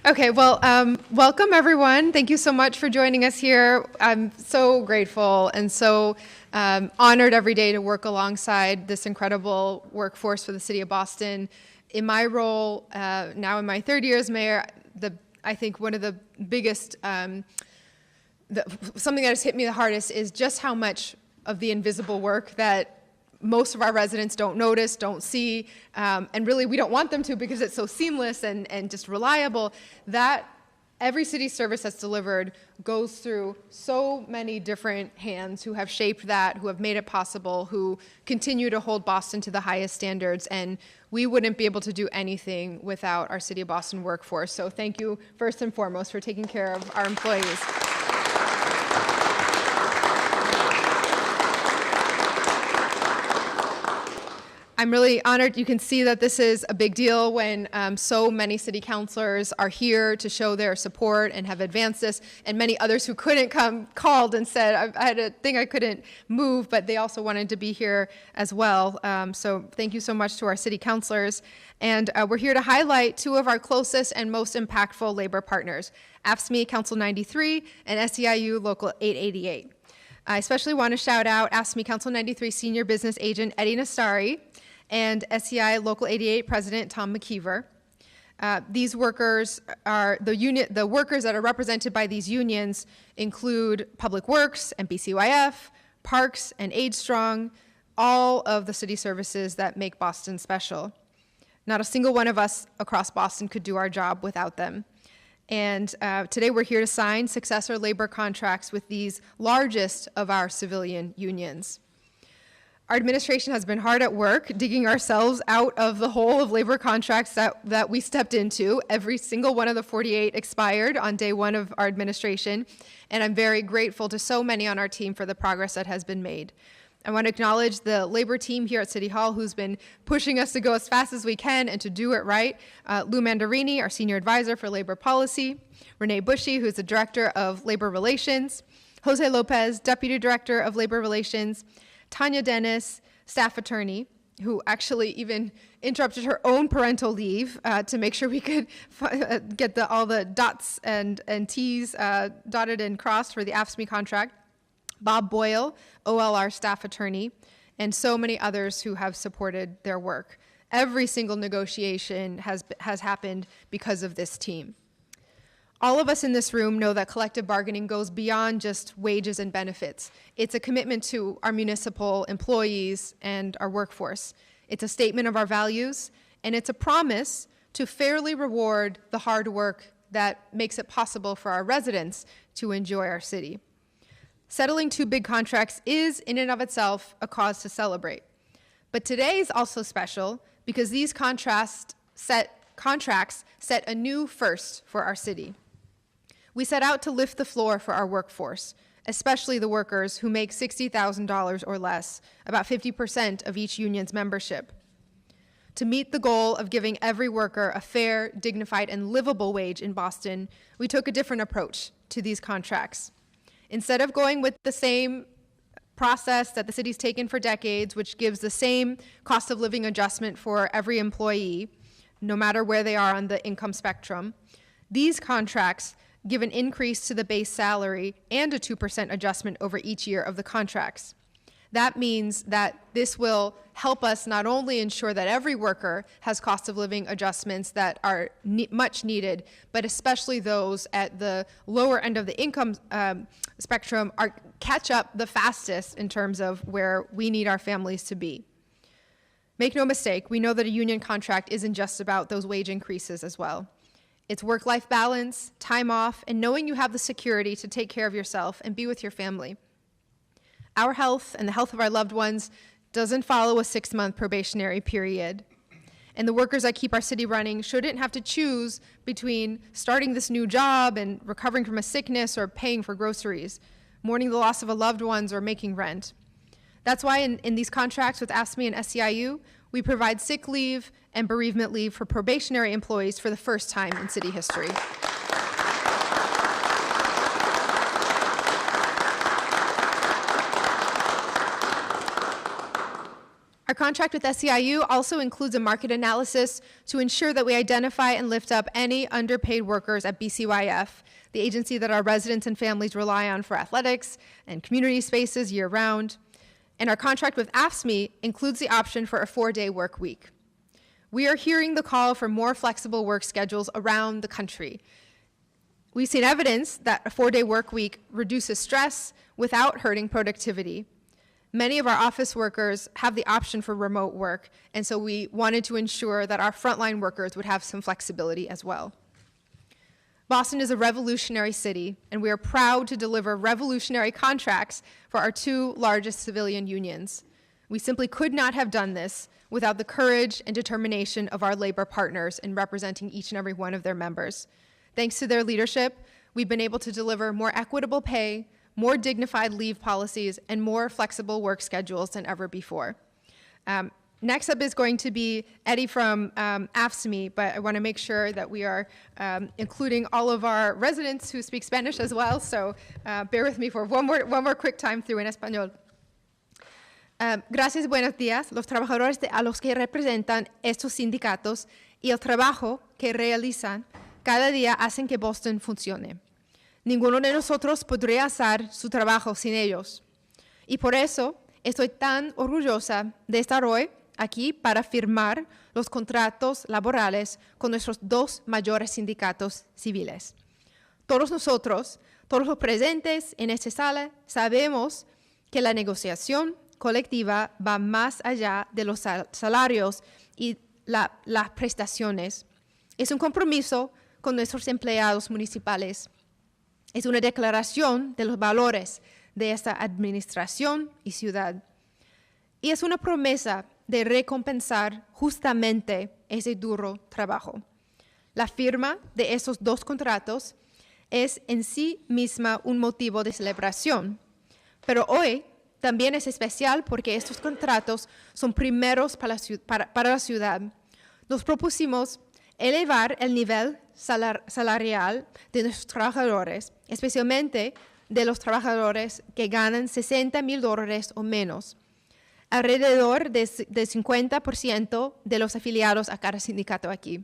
Okay, well, welcome everyone. Thank you so much for joining us here. I'm so grateful and so honored every day to work alongside this incredible workforce for the city of Boston. In my role, now in my third year as mayor, I think one of the biggest, something that has hit me the hardest is just how much of the invisible work that most of our residents don't notice, don't see, and really we don't want them to because it's so seamless and just reliable, that every city service that's delivered goes through so many different hands who have shaped that, who have made it possible, who continue to hold Boston to the highest standards, and we wouldn't be able to do anything without our City of Boston workforce. So thank you first and foremost for taking care of our employees. I'm really honored. You can see that this is a big deal when so many city councilors are here to show their support and have advanced this, and many others who couldn't come called and said, I had a thing I couldn't move, but they also wanted to be here as well. So thank you so much to our city councilors. And we're here to highlight two of our closest and most impactful labor partners, AFSCME Council 93 and SEIU Local 888. I especially want to shout out AFSCME Council 93 Senior Business Agent Eddie Nastari and SEI Local 88 President Tom McKeever. These workers are the workers that are represented by these unions include Public Works and BCYF, Parks and Aid Strong, all of the city services that make Boston special. Not a single one of us across Boston could do our job without them. And today we're here to sign successor labor contracts with these largest of our civilian unions. Our administration has been hard at work digging ourselves out of the hole of labor contracts that we stepped into. Every single one of the 48 expired on day one of our administration, and I'm very grateful to so many on our team for the progress that has been made. I want to acknowledge the labor team here at City Hall who's been pushing us to go as fast as we can and to do it right. Lou Mandarini, our Senior Advisor for Labor Policy, Renee Bushy, who's the Director of Labor Relations, Jose Lopez, Deputy Director of Labor Relations, Tanya Dennis, staff attorney, who actually even interrupted her own parental leave to make sure we could get all the dots and T's dotted and crossed for the AFSCME contract, Bob Boyle, OLR staff attorney, and so many others who have supported their work. Every single negotiation has happened because of this team. All of us in this room know that collective bargaining goes beyond just wages and benefits. It's a commitment to our municipal employees and our workforce. It's a statement of our values, and it's a promise to fairly reward the hard work that makes it possible for our residents to enjoy our city. Settling two big contracts is, in and of itself, a cause to celebrate. But today is also special because these contracts set a new first for our city. We set out to lift the floor for our workforce, especially the workers who make $60,000 or less, about 50% of each union's membership. To meet the goal of giving every worker a fair, dignified, and livable wage in Boston, we took a different approach to these contracts. Instead of going with the same process that the city's taken for decades, which gives the same cost of living adjustment for every employee, no matter where they are on the income spectrum, these contracts give an increase to the base salary and a 2% adjustment over each year of the contracts. That means that this will help us not only ensure that every worker has cost of living adjustments that are much needed, but especially those at the lower end of the income spectrum catch up the fastest in terms of where we need our families to be. Make no mistake, we know that a union contract isn't just about those wage increases as well. It's work-life balance, time off, and knowing you have the security to take care of yourself and be with your family. Our health and the health of our loved ones doesn't follow a 6-month probationary period. And the workers that keep our city running shouldn't have to choose between starting this new job and recovering from a sickness or paying for groceries, mourning the loss of a loved one or making rent. That's why in these contracts with AFSCME and SEIU, we provide sick leave and bereavement leave for probationary employees for the first time in city history. Our contract with SEIU also includes a market analysis to ensure that we identify and lift up any underpaid workers at BCYF, the agency that our residents and families rely on for athletics and community spaces year-round. And our contract with AFSCME includes the option for a 4-day work week. We are hearing the call for more flexible work schedules around the country. We've seen evidence that a 4-day work week reduces stress without hurting productivity. Many of our office workers have the option for remote work, and so we wanted to ensure that our frontline workers would have some flexibility as well. Boston is a revolutionary city, and we are proud to deliver revolutionary contracts for our 2 largest civilian unions. We simply could not have done this without the courage and determination of our labor partners in representing each and every one of their members. Thanks to their leadership, we've been able to deliver more equitable pay, more dignified leave policies, and more flexible work schedules than ever before. Next up is going to be Eddie from AFSCME, but I want to make sure that we are including all of our residents who speak Spanish as well, so bear with me for one more quick time through en español. Gracias, buenos días. Los trabajadores a los que representan estos sindicatos y el trabajo que realizan cada día hacen que Boston funcione. Ninguno de nosotros podría hacer su trabajo sin ellos. Y por eso estoy tan orgullosa de estar hoy aquí para firmar los contratos laborales con nuestros 2 mayores sindicatos civiles. Todos nosotros, todos los presentes en esta sala, sabemos que la negociación colectiva va más allá de los salarios y las prestaciones. Es un compromiso con nuestros empleados municipales. Es una declaración de los valores de esta administración y ciudad. Y es una promesa de recompensar justamente ese duro trabajo. La firma de esos 2 contratos es en sí misma un motivo de celebración, pero hoy también es especial porque estos contratos son primeros para la ciudad. Nos propusimos elevar el nivel salarial de nuestros trabajadores, especialmente de los trabajadores que ganan $60,000 o menos, alrededor del 50% de los afiliados a cada sindicato aquí.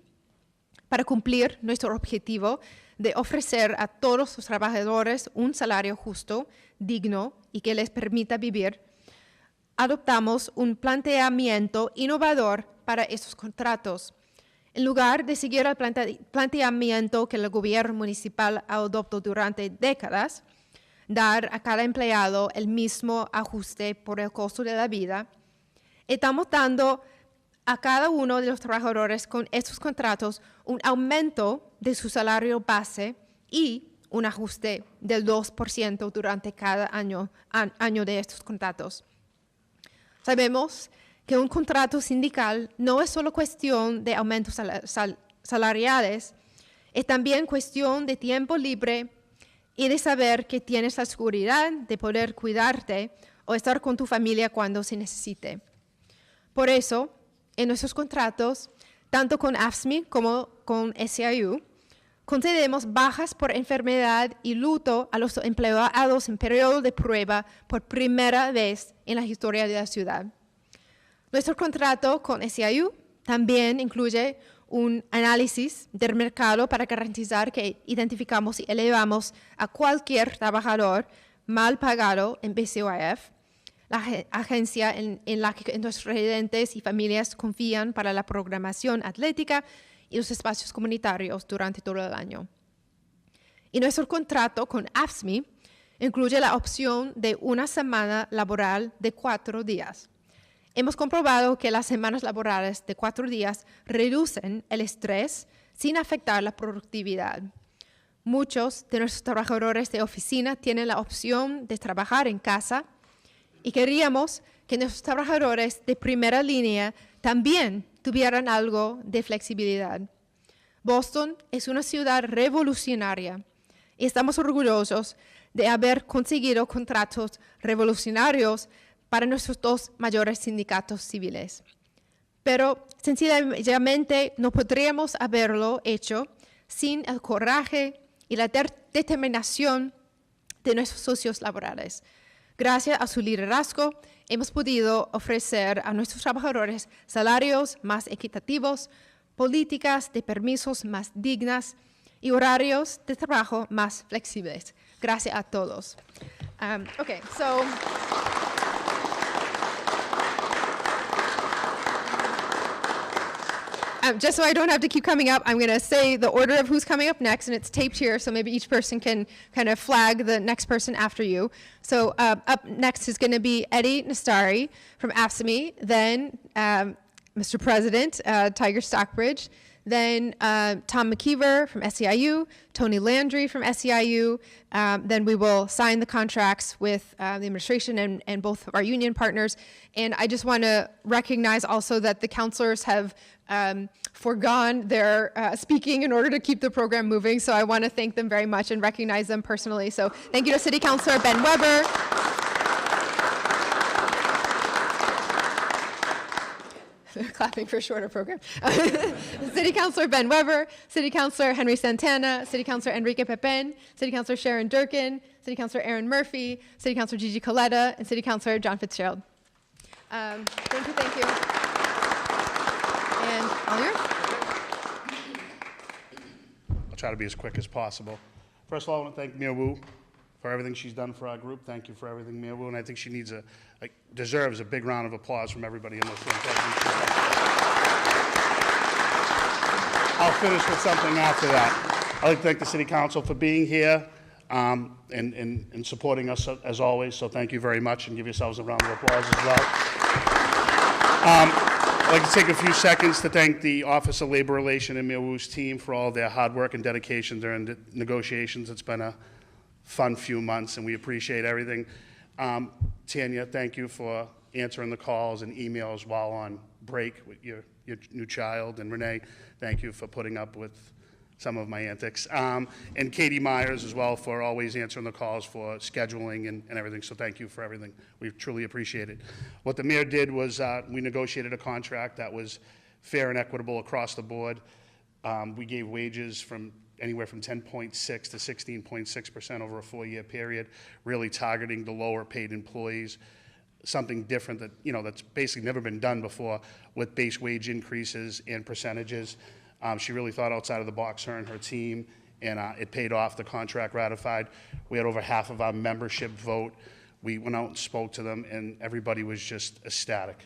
Para cumplir nuestro objetivo de ofrecer a todos los trabajadores un salario justo, digno y que les permita vivir, adoptamos un planteamiento innovador para estos contratos. En lugar de seguir el planteamiento que el gobierno municipal adoptó durante décadas, dar a cada empleado el mismo ajuste por el costo de la vida, estamos dando a cada uno de los trabajadores con estos contratos un aumento de su salario base y un ajuste del 2% durante cada año de estos contratos. Sabemos que un contrato sindical no es solo cuestión de aumentos salariales, es también cuestión de tiempo libre y de saber que tienes la seguridad de poder cuidarte o estar con tu familia cuando se necesite. Por eso, en nuestros contratos, tanto con AFSCME como con SEIU, concedemos bajas por enfermedad y luto a los empleados en periodo de prueba por primera vez en la historia de la ciudad. Nuestro contrato con SEIU también incluye un análisis del mercado para garantizar que identificamos y elevamos a cualquier trabajador mal pagado en BCYF, la agencia en la que nuestros residentes y familias confían para la programación atlética y los espacios comunitarios durante todo el año. Y nuestro contrato con AFSCME incluye la opción de una semana laboral de 4 días. Hemos comprobado que las semanas laborales de 4 días reducen el estrés sin afectar la productividad. Muchos de nuestros trabajadores de oficina tienen la opción de trabajar en casa y queríamos que nuestros trabajadores de primera línea también tuvieran algo de flexibilidad. Boston es una ciudad revolucionaria y estamos orgullosos de haber conseguido contratos revolucionarios para nuestros 2 mayores sindicatos civiles. Pero sencillamente no podríamos haberlo hecho sin el coraje y la determinación de nuestros socios laborales. Gracias a su liderazgo, hemos podido ofrecer a nuestros trabajadores salarios más equitativos, políticas de permisos más dignas y horarios de trabajo más flexibles. Gracias a todos. Okay, so just so I don't have to keep coming up, I'm going to say the order of who's coming up next, and it's taped here, so maybe each person can kind of flag the next person after you. So up next is going to be Eddie Nastari from AFSCME, then Mr. President, Tiger Stockbridge, then Tom McKeever from SEIU, Tony Landry from SEIU. Then we will sign the contracts with the administration and both of our union partners. And I just want to recognize also that the counselors have foregone their speaking in order to keep the program moving. So I want to thank them very much and recognize them personally. So thank you to City Councilor Ben Weber. Clapping for a shorter program. City Councilor Ben Weber, City Councilor Henry Santana, City Councilor Enrique Pepin, City Councilor Sharon Durkin, City Councilor Aaron Murphy, City Councilor Gigi Coletta, and City Councilor John Fitzgerald. Thank you. And all yours. I'll try to be as quick as possible. First of all, I want to thank Mia Wu for everything she's done for our group. Thank you for everything, Mia Wu, and I think she needs deserves a big round of applause from everybody in this room. I'll finish with something after that. I'd like to thank the City Council for being here and supporting us as always, so thank you very much, and give yourselves a round of applause as well. I'd like to take a few seconds to thank the Office of Labor Relations and Mia Wu's team for all their hard work and dedication during the negotiations. It's been a fun few months, and we appreciate everything. Tanya, thank you for answering the calls and emails while on break with your new child. And Renee, thank you for putting up with some of my antics. And Katie Myers as well for always answering the calls for scheduling and everything. So thank you for everything. We truly appreciate it. What the mayor did was we negotiated a contract that was fair and equitable across the board. We gave wages from anywhere from 10.6 to 16.6% over a 4-year period, really targeting the lower paid employees, something different that, that's basically never been done before with base wage increases and percentages. She really thought outside of the box, her and her team, and it paid off. The contract ratified. We had over half of our membership vote. We went out and spoke to them, and everybody was just ecstatic.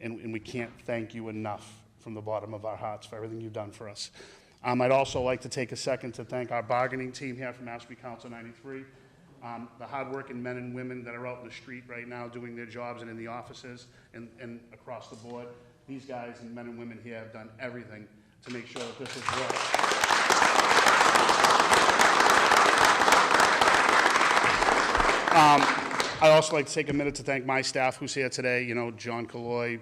And we can't thank you enough from the bottom of our hearts for everything you've done for us. I'd also like to take a second to thank our bargaining team here from AFSCME Council 93, the hardworking men and women that are out in the street right now doing their jobs and in the offices and across the board. These guys and men and women here have done everything to make sure that this has worked. I'd also like to take a minute to thank my staff who's here today, John Calloy,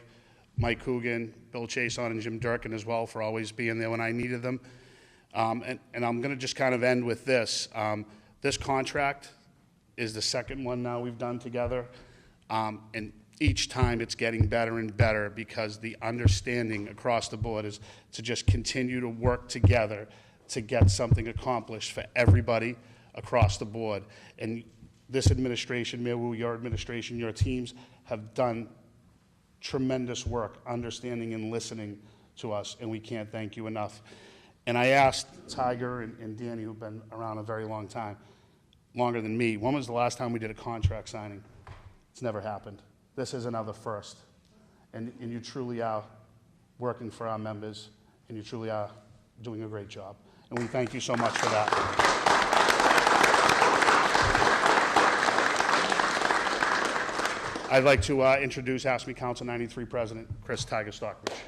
Mike Coogan, Bill Chason, and Jim Durkin as well for always being there when I needed them. And I'm going to just kind of end with this. This contract is the second one now we've done together. And each time it's getting better and better because the understanding across the board is to just continue to work together to get something accomplished for everybody across the board. And this administration, Mayor Wu, your administration, your teams have done tremendous work understanding and listening to us, and we can't thank you enough. And I asked Tiger and Danny, who've been around a very long time, longer than me, when was the last time we did a contract signing? It's never happened. This is another first. And you truly are working for our members, and you truly are doing a great job. And we thank you so much for that. I'd like to introduce AFSCME Council 93 President Chris Tiger Stockbridge.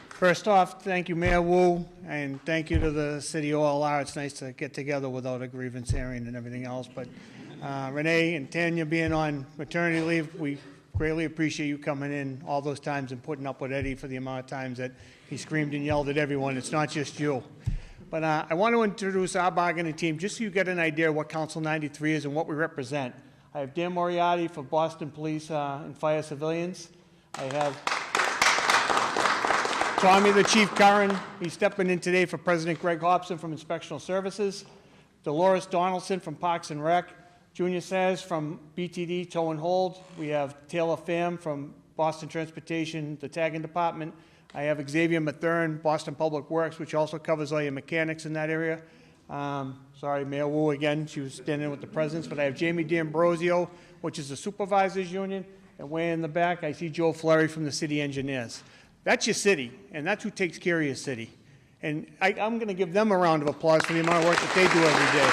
First off, thank you, Mayor Wu, and thank you to the City OLR. It's nice to get together without a grievance hearing and everything else. But Renee and Tanya being on maternity leave, we greatly appreciate you coming in all those times and putting up with Eddie for the amount of times that he screamed and yelled at everyone. It's not just you. But I want to introduce our bargaining team just so you get an idea of what Council 93 is and what we represent. I have Dan Moriarty for Boston Police and Fire Civilians. I have Tommy the Chief Curran. He's stepping in today for President Greg Hobson from Inspectional Services. Dolores Donaldson from Parks and Rec, Junior Says from BTD Tow and Hold. We have Taylor Pham from Boston Transportation, the tagging department. I have Xavier Mathern, Boston Public Works, which also covers all your mechanics in that area. Sorry, Mayor Wu again, she was standing with the presidents, but I have Jamie D'Ambrosio, which is the supervisors union, and way in the back, I see Joe Fleury from the city engineers. That's your city, and that's who takes care of your city. And I'm going to give them a round of applause for the amount of work that they do every day.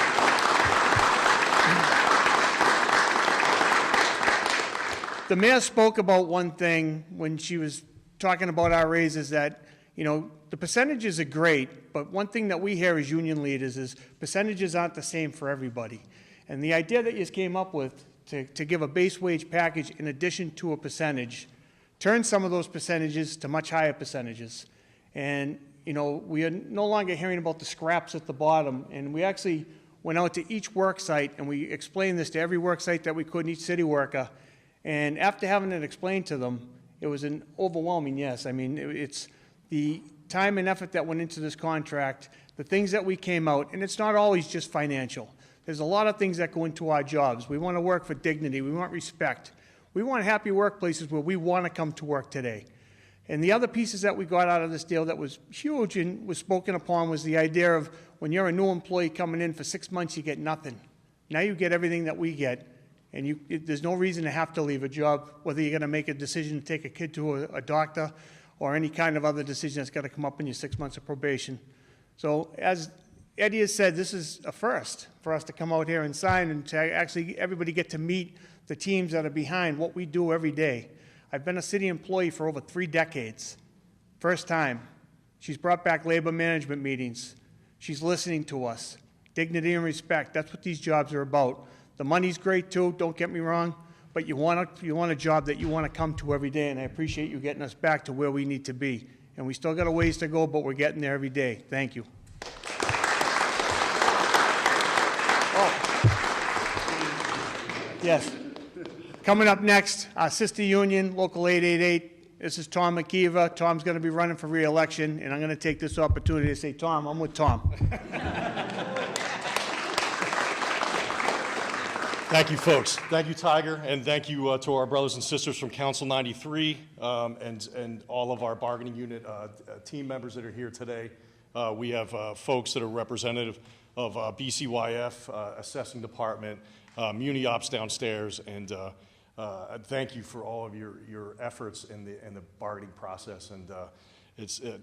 The mayor spoke about one thing when she was talking about our raises that, you know, the percentages are great, but one thing that we hear as union leaders is percentages aren't the same for everybody. And the idea that you came up with to give a base wage package in addition to a percentage, turn some of those percentages to much higher percentages. And, you know, we are no longer hearing about the scraps at the bottom, and we actually went out to each work site and we explained this to every work site that we could, and each city worker. And after having it explained to them, it was an overwhelming yes. I mean, it's the time and effort that went into this contract, the things that we came out, and it's not always just financial. There's a lot of things that go into our jobs. We want to work for dignity. We want respect. We want happy workplaces where we want to come to work today. And the other pieces that we got out of this deal that was huge and was spoken upon was the idea of when you're a new employee coming in for 6 months, you get nothing. Now you get everything that we get, and there's no reason to have to leave a job, whether you're going to make a decision to take a kid to a doctor or any kind of other decision that's got to come up in your 6 months of probation. So as Eddie has said, this is a first for us to come out here and sign and to actually everybody get to meet the teams that are behind what we do every day. I've been a city employee for over 3 decades. First time. She's brought back labor management meetings. She's listening to us. Dignity and respect, that's what these jobs are about. The money's great too, don't get me wrong, but you want a job that you want to come to every day, and I appreciate you getting us back to where we need to be. And we still got a ways to go, but we're getting there every day. Thank you. Yes. Coming up next, our sister union, Local 888. This is Tom McKeever. Tom's going to be running for re-election, and I'm going to take this opportunity to say, Tom, I'm with Tom. Thank you, folks. Thank you, Tiger, and thank you to our brothers and sisters from Council 93 and all of our bargaining unit team members that are here today. We have folks that are representative of BCYF, Assessing Department, Muni Ops downstairs, and thank you for all of your efforts in the bargaining process. And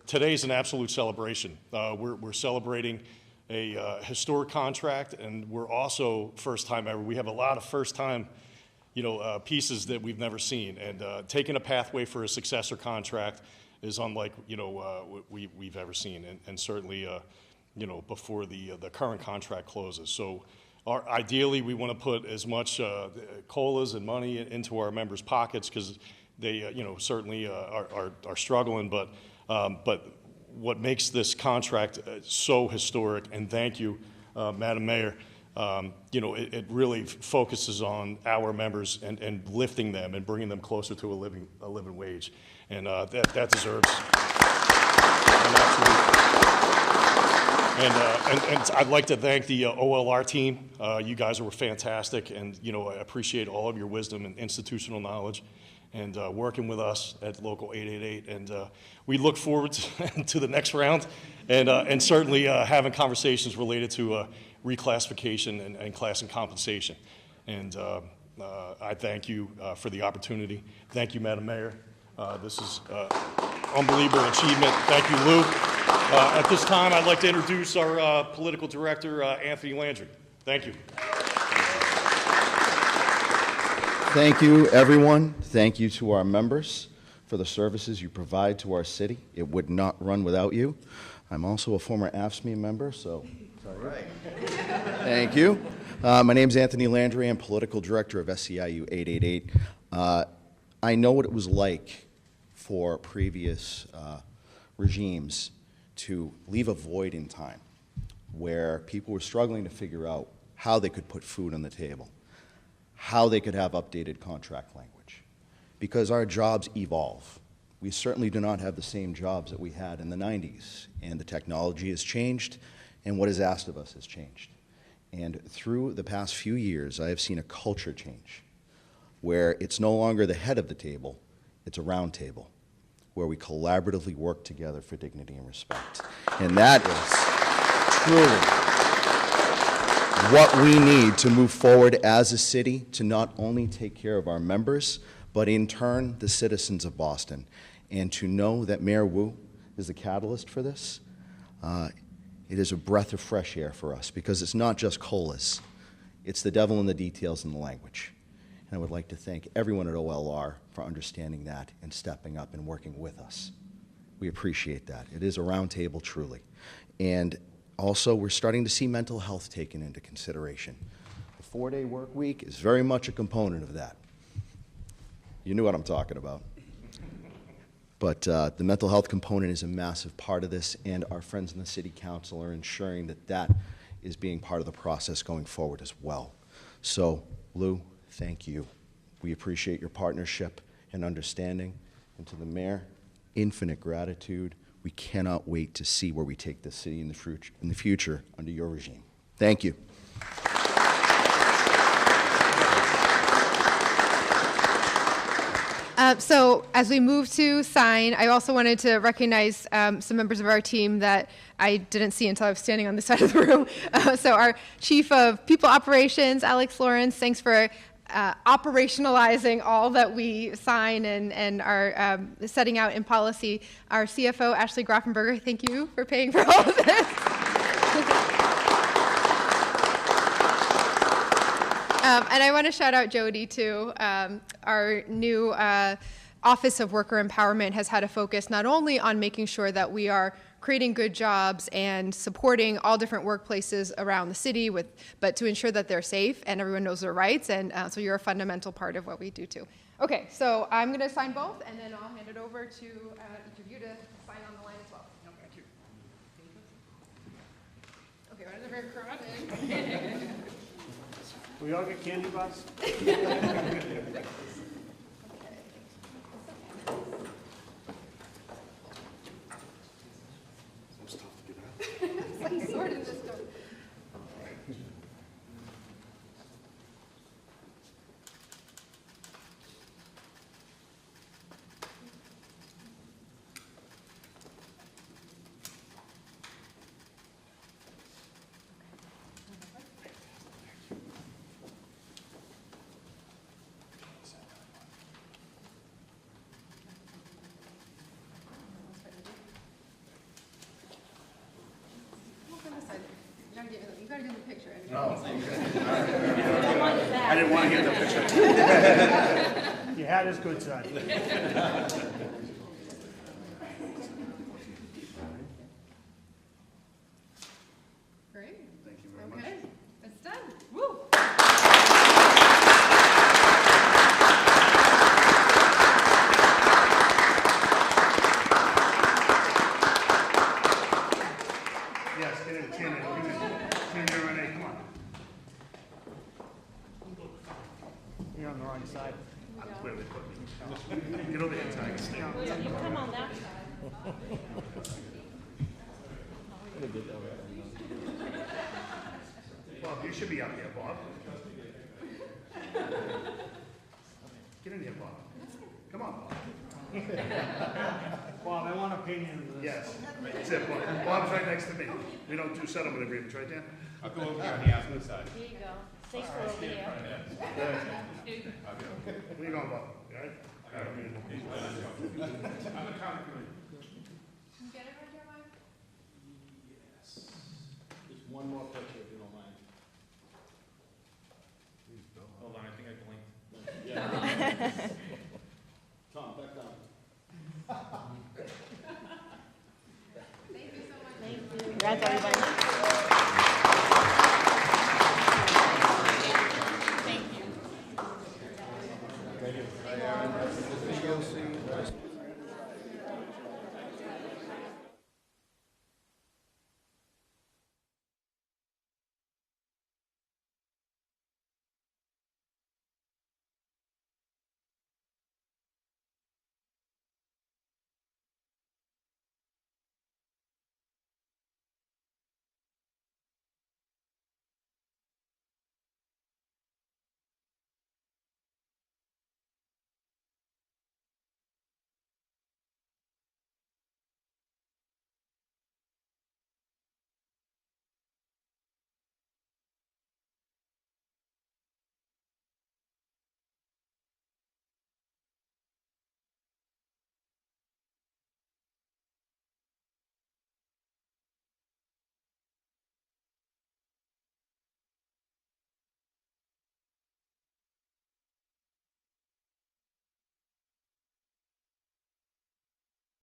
today's an absolute celebration. We're celebrating a historic contract, and we're also first time ever. We have a lot of first time, pieces that we've never seen, and taking a pathway for a successor contract is unlike we've ever seen, and certainly before the current contract closes. So ideally we want to put as much COLAs and money into our members' pockets, because they certainly are struggling, but what makes this contract so historic, and thank you, Madam Mayor, it really focuses on our members and lifting them and bringing them closer to a living wage, and that deserves And I'd like to thank the OLR team. You guys were fantastic, and I appreciate all of your wisdom and institutional knowledge, and working with us at Local 888. And we look forward to the next round, and certainly having conversations related to reclassification and class and compensation. And I thank you for the opportunity. Thank you, Madam Mayor. This is unbelievable achievement. Thank you, Lou. At this time, I'd like to introduce our political director, Anthony Landry. Thank you. Thank you, everyone. Thank you to our members for the services you provide to our city. It would not run without you. I'm also a former AFSCME member, so sorry. Thank you. My name is Anthony Landry. I'm political director of SEIU 888. I know what it was like for previous regimes to leave a void in time where people were struggling to figure out how they could put food on the table, how they could have updated contract language, because our jobs evolve. We certainly do not have the same jobs that we had in the 90s, and the technology has changed, and what is asked of us has changed. And through the past few years, I have seen a culture change where it's no longer the head of the table, it's a round table where we collaboratively work together for dignity and respect. And that is truly what we need to move forward as a city to not only take care of our members, but in turn, the citizens of Boston. And to know that Mayor Wu is the catalyst for this, it is a breath of fresh air for us, because it's not just COLAs. It's the devil in the details in the language. And I would like to thank everyone at OLR for understanding that and stepping up and working with us. We appreciate that. It is a round table, truly. And also, we're starting to see mental health taken into consideration. The 4-day work week is very much a component of that. You knew what I'm talking about. But the mental health component is a massive part of this, and our friends in the City Council are ensuring that that is being part of the process going forward as well. So, Lou, thank you. We appreciate your partnership and understanding. And to the Mayor, infinite gratitude. We cannot wait to see where we take this city in the future under your regime. Thank you. So as we move to sign, I also wanted to recognize some members of our team that I didn't see until I was standing on this side of the room. So our Chief of People Operations, Alex Lawrence, thanks for operationalizing all that we sign and are setting out in policy. Our CFO, Ashley Grafenberger, thank you for paying for all of this. And I want to shout out Jody, too. Our new Office of Worker Empowerment has had a focus not only on making sure that we are creating good jobs and supporting all different workplaces around the city, but to ensure that they're safe and everyone knows their rights. And so you're a fundamental part of what we do, too. Okay, so I'm going to sign both, and then I'll hand it over to each of you to sign on the line as well. No, thank you. Okay, why is it very crowded? We all get candy bars? It's like sword in this stone. You gotta give the picture. I didn't want to get the picture. Your hat is good, son. Great. Thank you very much. Okay, it's done. Woo! Yes, get in, Tim, Tim, Renee, come on. You're on the wrong side. I'm clearly putting. Get over here, Tiger. Stay on. You come on that side. Bob, you should be up here, Bob. Get in here, Bob. Come on, Bob. Bob, I want opinion of this. Yes, that's it, Bob. Bob's right next to me. We don't do settlement agreements, right, Dan? I'll go over here on the opposite side. Here you go. Safer over here. Where you going, Bob? You all right? I'm a county committee. Get it right, Jeremiah? Just one more picture, if you don't mind. Hold on, I think I blinked. Tom, back down. Thank you so much. Thank you. Congrats, everybody.